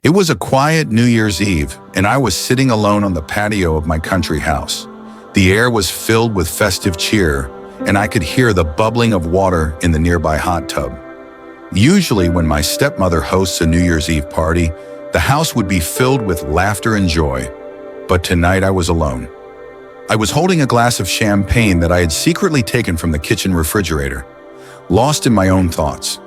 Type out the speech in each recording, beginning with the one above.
It was a quiet New Year's Eve, and I was sitting alone on the patio of my country house. The air was filled with festive cheer, and I could hear the bubbling of water in the nearby hot tub. Usually, when my stepmother hosts a New Year's Eve party, the house would be filled with laughter and joy. But tonight I was alone. I was holding a glass of champagne that I had secretly taken from the kitchen refrigerator, lost in my own thoughts.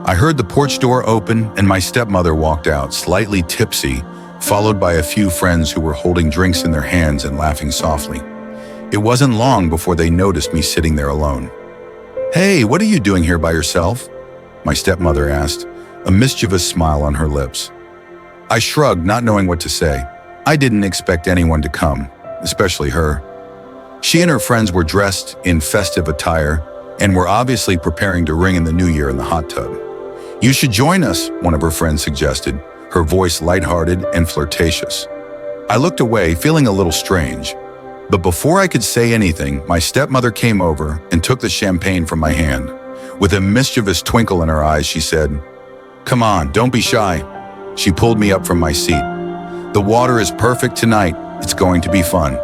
I heard the porch door open and my stepmother walked out, slightly tipsy, followed by a few friends who were holding drinks in their hands and laughing softly. It wasn't long before they noticed me sitting there alone. "Hey, what are you doing here by yourself?" my stepmother asked, a mischievous smile on her lips. I shrugged, not knowing what to say. I didn't expect anyone to come, especially her. She and her friends were dressed in festive attire and were obviously preparing to ring in the new year in the hot tub. "You should join us," one of her friends suggested, her voice lighthearted and flirtatious. I looked away, feeling a little strange. But before I could say anything, my stepmother came over and took the champagne from my hand. With a mischievous twinkle in her eyes, she said, "Come on, don't be shy." She pulled me up from my seat. "The water is perfect tonight. It's going to be fun."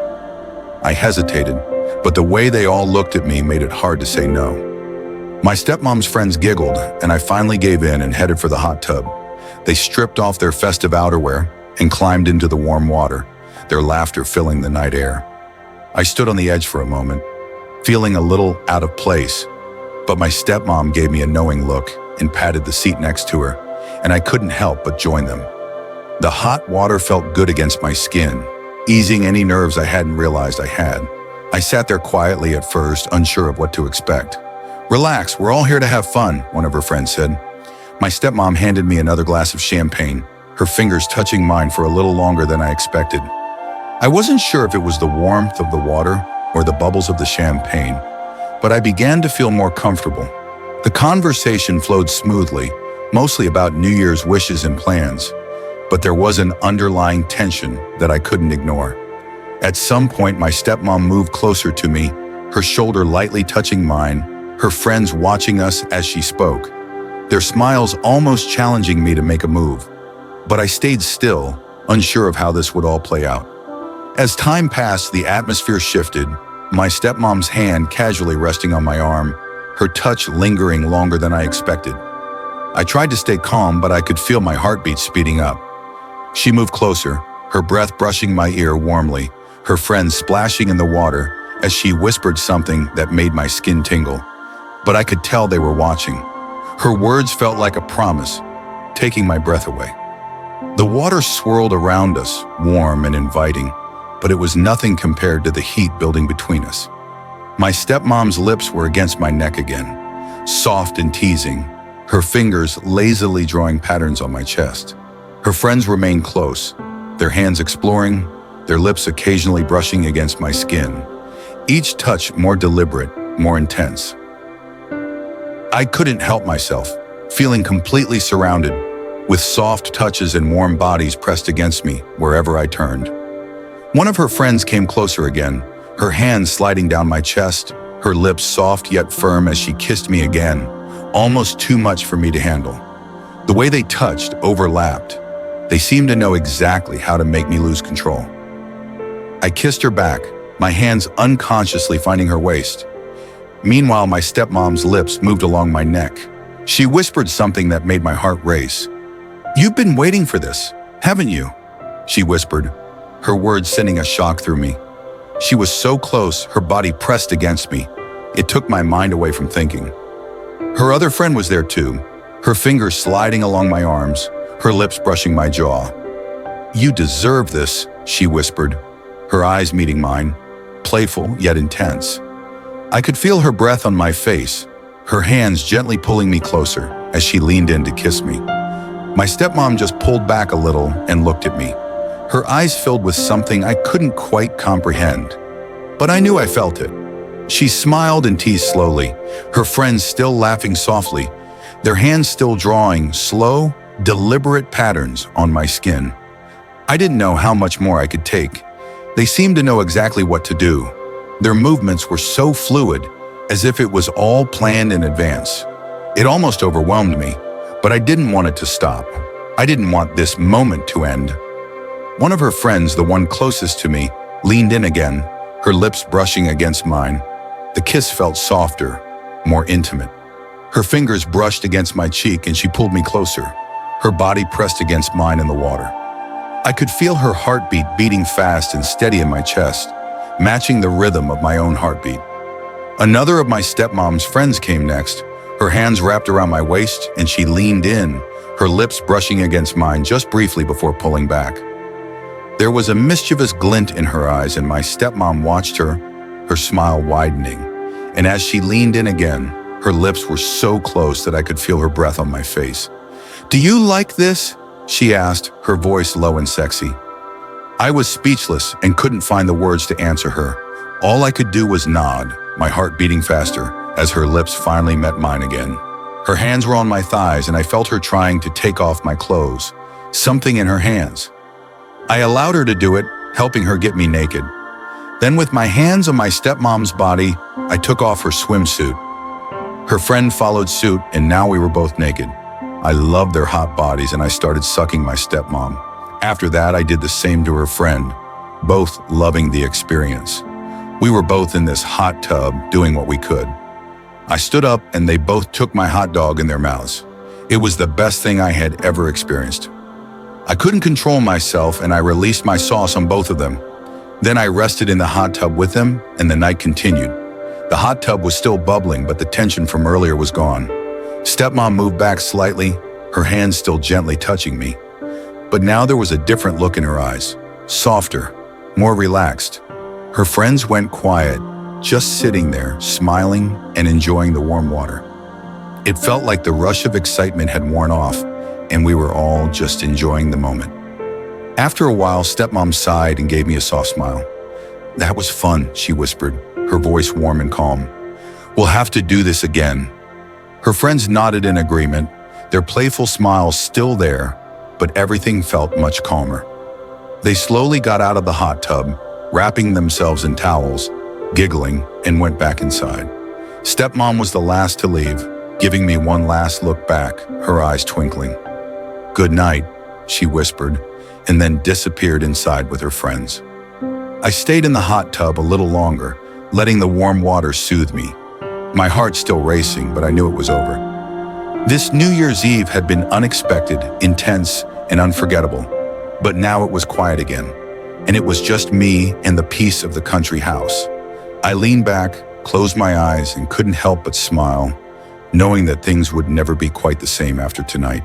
I hesitated, but the way they all looked at me made it hard to say no. My stepmom's friends giggled, and I finally gave in and headed for the hot tub. They stripped off their festive outerwear and climbed into the warm water, their laughter filling the night air. I stood on the edge for a moment, feeling a little out of place, but my stepmom gave me a knowing look and patted the seat next to her, and I couldn't help but join them. The hot water felt good against my skin, easing any nerves I hadn't realized I had. I sat there quietly at first, unsure of what to expect. "Relax, we're all here to have fun," one of her friends said. My stepmom handed me another glass of champagne, her fingers touching mine for a little longer than I expected. I wasn't sure if it was the warmth of the water or the bubbles of the champagne, but I began to feel more comfortable. The conversation flowed smoothly, mostly about New Year's wishes and plans, but there was an underlying tension that I couldn't ignore. At some point, my stepmom moved closer to me, her shoulder lightly touching mine, her friends watching us as she spoke, their smiles almost challenging me to make a move. But I stayed still, unsure of how this would all play out. As time passed, the atmosphere shifted, my stepmom's hand casually resting on my arm, her touch lingering longer than I expected. I tried to stay calm, but I could feel my heartbeat speeding up. She moved closer, her breath brushing my ear warmly, her friends splashing in the water as she whispered something that made my skin tingle. But I could tell they were watching. Her words felt like a promise, taking my breath away. The water swirled around us, warm and inviting, but it was nothing compared to the heat building between us. My stepmom's lips were against my neck again, soft and teasing, her fingers lazily drawing patterns on my chest. Her friends remained close, their hands exploring, their lips occasionally brushing against my skin, each touch more deliberate, more intense. I couldn't help myself, feeling completely surrounded, with soft touches and warm bodies pressed against me wherever I turned. One of her friends came closer again, her hands sliding down my chest, her lips soft yet firm as she kissed me again, almost too much for me to handle. The way they touched overlapped. They seemed to know exactly how to make me lose control. I kissed her back, my hands unconsciously finding her waist. Meanwhile, my stepmom's lips moved along my neck. She whispered something that made my heart race. "You've been waiting for this, haven't you?" she whispered, her words sending a shock through me. She was so close, her body pressed against me. It took my mind away from thinking. Her other friend was there too, her fingers sliding along my arms, her lips brushing my jaw. "You deserve this," she whispered, her eyes meeting mine, playful yet intense. I could feel her breath on my face, her hands gently pulling me closer as she leaned in to kiss me. My stepmom just pulled back a little and looked at me, her eyes filled with something I couldn't quite comprehend. But I knew I felt it. She smiled and teased slowly, her friends still laughing softly, their hands still drawing slow, deliberate patterns on my skin. I didn't know how much more I could take. They seemed to know exactly what to do. Their movements were so fluid, as if it was all planned in advance. It almost overwhelmed me, but I didn't want it to stop. I didn't want this moment to end. One of her friends, the one closest to me, leaned in again, her lips brushing against mine. The kiss felt softer, more intimate. Her fingers brushed against my cheek and she pulled me closer. Her body pressed against mine in the water. I could feel her heartbeat beating fast and steady in my chest, matching the rhythm of my own heartbeat. Another of my stepmom's friends came next, her hands wrapped around my waist, and she leaned in, her lips brushing against mine just briefly before pulling back. There was a mischievous glint in her eyes, and my stepmom watched her, her smile widening. And as she leaned in again, her lips were so close that I could feel her breath on my face. "Do you like this?" she asked, her voice low and sexy. I was speechless and couldn't find the words to answer her. All I could do was nod, my heart beating faster, as her lips finally met mine again. Her hands were on my thighs and I felt her trying to take off my clothes, something in her hands. I allowed her to do it, helping her get me naked. Then with my hands on my stepmom's body, I took off her swimsuit. Her friend followed suit and now we were both naked. I loved their hot bodies and I started sucking my stepmom. After that, I did the same to her friend, both loving the experience. We were both in this hot tub doing what we could. I stood up and they both took my hot dog in their mouths. It was the best thing I had ever experienced. I couldn't control myself and I released my sauce on both of them. Then I rested in the hot tub with them and the night continued. The hot tub was still bubbling, but the tension from earlier was gone. Stepmom moved back slightly, her hands still gently touching me. But now there was a different look in her eyes, softer, more relaxed. Her friends went quiet, just sitting there, smiling and enjoying the warm water. It felt like the rush of excitement had worn off, and we were all just enjoying the moment. After a while, stepmom sighed and gave me a soft smile. "That was fun," she whispered, her voice warm and calm. "We'll have to do this again." Her friends nodded in agreement, their playful smiles still there, but everything felt much calmer. They slowly got out of the hot tub, wrapping themselves in towels, giggling, and went back inside. Stepmom was the last to leave, giving me one last look back, her eyes twinkling. "Good night," she whispered, and then disappeared inside with her friends. I stayed in the hot tub a little longer, letting the warm water soothe me. My heart still racing, but I knew it was over. This New Year's Eve had been unexpected, intense, and unforgettable, but now it was quiet again, and it was just me and the peace of the country house. I leaned back, closed my eyes, and couldn't help but smile, knowing that things would never be quite the same after tonight.